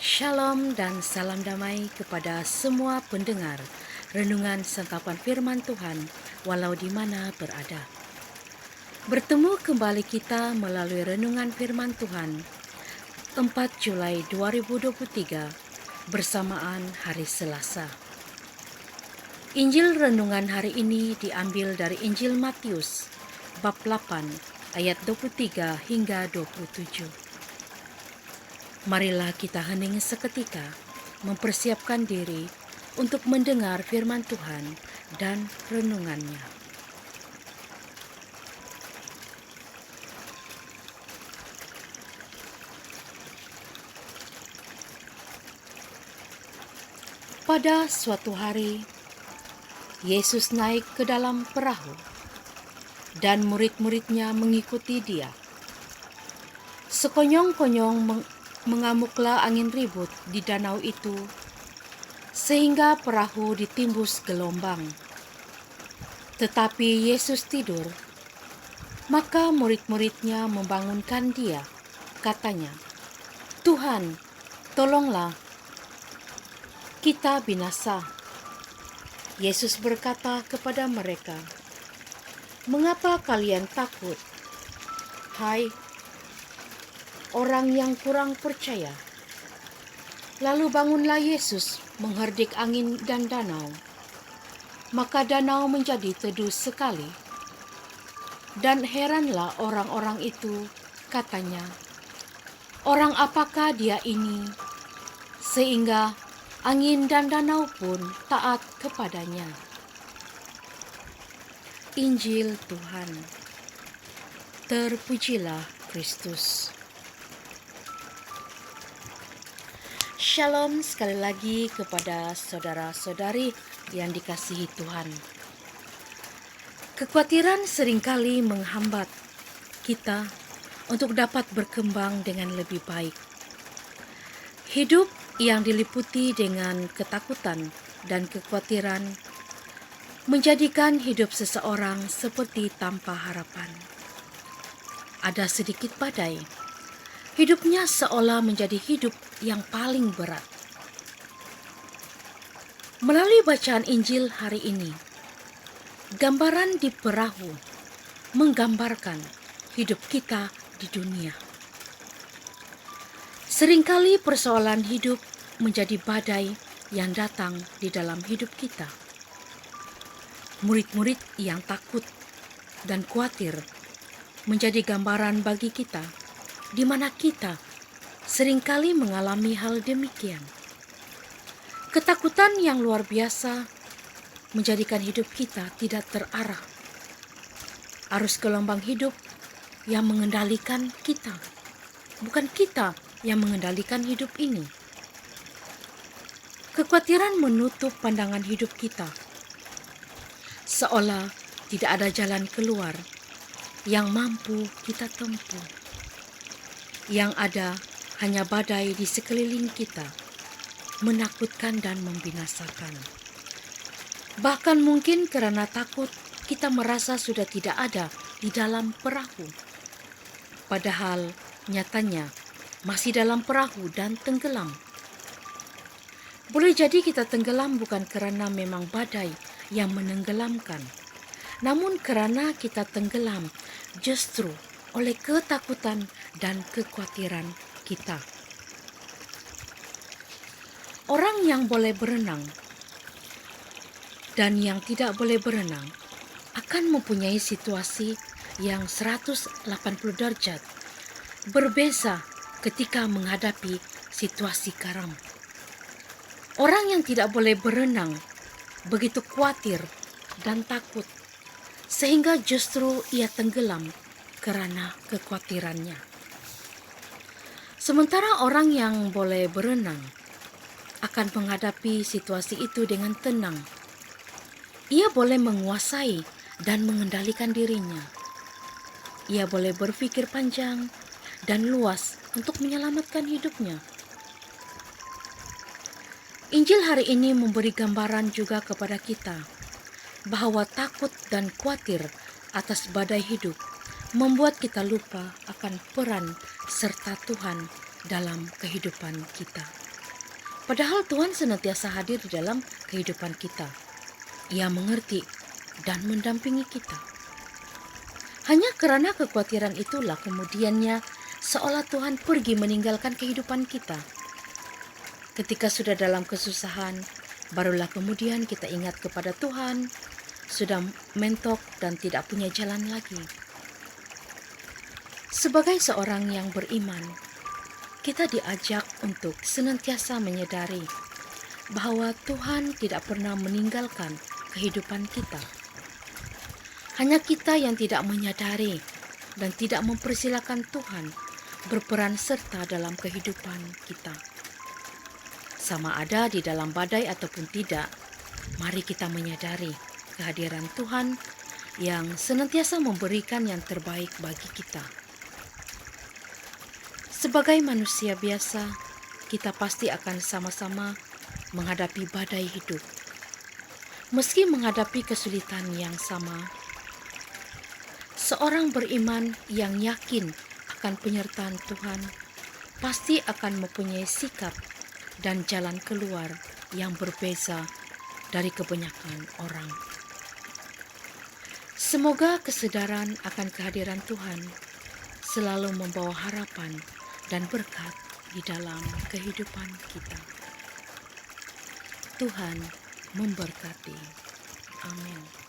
Shalom dan salam damai kepada semua pendengar renungan sangkapan firman Tuhan walau di mana berada. Bertemu kembali kita melalui renungan firman Tuhan 4 Julai 2023 bersamaan hari Selasa. Injil renungan hari ini diambil dari Injil Matius bab 8 ayat 23 hingga 27. Marilah kita hening seketika, mempersiapkan diri untuk mendengar firman Tuhan dan renungannya. Pada suatu hari, Yesus naik ke dalam perahu dan murid-muridnya mengikuti dia. Sekonyong-konyong mengamuklah angin ribut di danau itu, sehingga perahu ditimbus gelombang. Tetapi Yesus tidur, maka murid-muridnya membangunkan dia. Katanya, "Tuhan, tolonglah, kita binasa." Yesus berkata kepada mereka, "Mengapa kalian takut, hai orang yang kurang percaya?" Lalu bangunlah Yesus mengherdik angin dan danau. Maka danau menjadi teduh sekali. Dan heranlah orang-orang itu, katanya, "Orang apakah dia ini, sehingga angin dan danau pun taat kepadanya?" Injil Tuhan. Terpujilah Kristus. Shalom sekali lagi kepada saudara-saudari yang dikasihi Tuhan. Kekhawatiran seringkali menghambat kita untuk dapat berkembang dengan lebih baik. Hidup yang diliputi dengan ketakutan dan kekhawatiran menjadikan hidup seseorang seperti tanpa harapan. Ada sedikit badai, hidupnya seolah menjadi hidup yang paling berat. Melalui bacaan Injil hari ini, gambaran di perahu menggambarkan hidup kita di dunia. Seringkali persoalan hidup menjadi badai yang datang di dalam hidup kita. Murid-murid yang takut dan khawatir menjadi gambaran bagi kita, di mana kita seringkali mengalami hal demikian. Ketakutan yang luar biasa menjadikan hidup kita tidak terarah. Arus gelombang hidup yang mengendalikan kita, bukan kita yang mengendalikan hidup ini. Kekhawatiran menutup pandangan hidup kita, seolah tidak ada jalan keluar yang mampu kita tempuh. Yang ada hanya badai di sekeliling kita, menakutkan dan membinasakan. Bahkan mungkin karena takut, kita merasa sudah tidak ada di dalam perahu. Padahal nyatanya masih dalam perahu dan tenggelam. Boleh jadi kita tenggelam bukan karena memang badai yang menenggelamkan, namun karena kita tenggelam justru oleh ketakutan dan kekhawatiran kita. Orang yang boleh berenang dan yang tidak boleh berenang akan mempunyai situasi yang 180 derajat berbeza ketika menghadapi situasi karam. Orang yang tidak boleh berenang begitu khawatir dan takut sehingga justru ia tenggelam karena kekhawatirannya. Sementara orang yang boleh berenang akan menghadapi situasi itu dengan tenang. Ia boleh menguasai dan mengendalikan dirinya. Ia boleh berpikir panjang dan luas untuk menyelamatkan hidupnya. Injil hari ini memberi gambaran juga kepada kita bahwa takut dan khawatir atas badai hidup membuat kita lupa akan peran serta Tuhan dalam kehidupan kita. Padahal Tuhan senantiasa hadir di dalam kehidupan kita. Ia mengerti dan mendampingi kita. Hanya karena kekhawatiran itulah kemudiannya seolah Tuhan pergi meninggalkan kehidupan kita. Ketika sudah dalam kesusahan, barulah kemudian kita ingat kepada Tuhan, sudah mentok dan tidak punya jalan lagi. Sebagai seorang yang beriman, kita diajak untuk senantiasa menyadari bahwa Tuhan tidak pernah meninggalkan kehidupan kita. Hanya kita yang tidak menyadari dan tidak mempersilahkan Tuhan berperan serta dalam kehidupan kita. Sama ada di dalam badai ataupun tidak, mari kita menyadari kehadiran Tuhan yang senantiasa memberikan yang terbaik bagi kita. Sebagai manusia biasa, kita pasti akan sama-sama menghadapi badai hidup. Meski menghadapi kesulitan yang sama, seorang beriman yang yakin akan penyertaan Tuhan pasti akan mempunyai sikap dan jalan keluar yang berbeza dari kebanyakan orang. Semoga kesadaran akan kehadiran Tuhan selalu membawa harapan dan berkat di dalam kehidupan kita. Tuhan memberkati. Amin.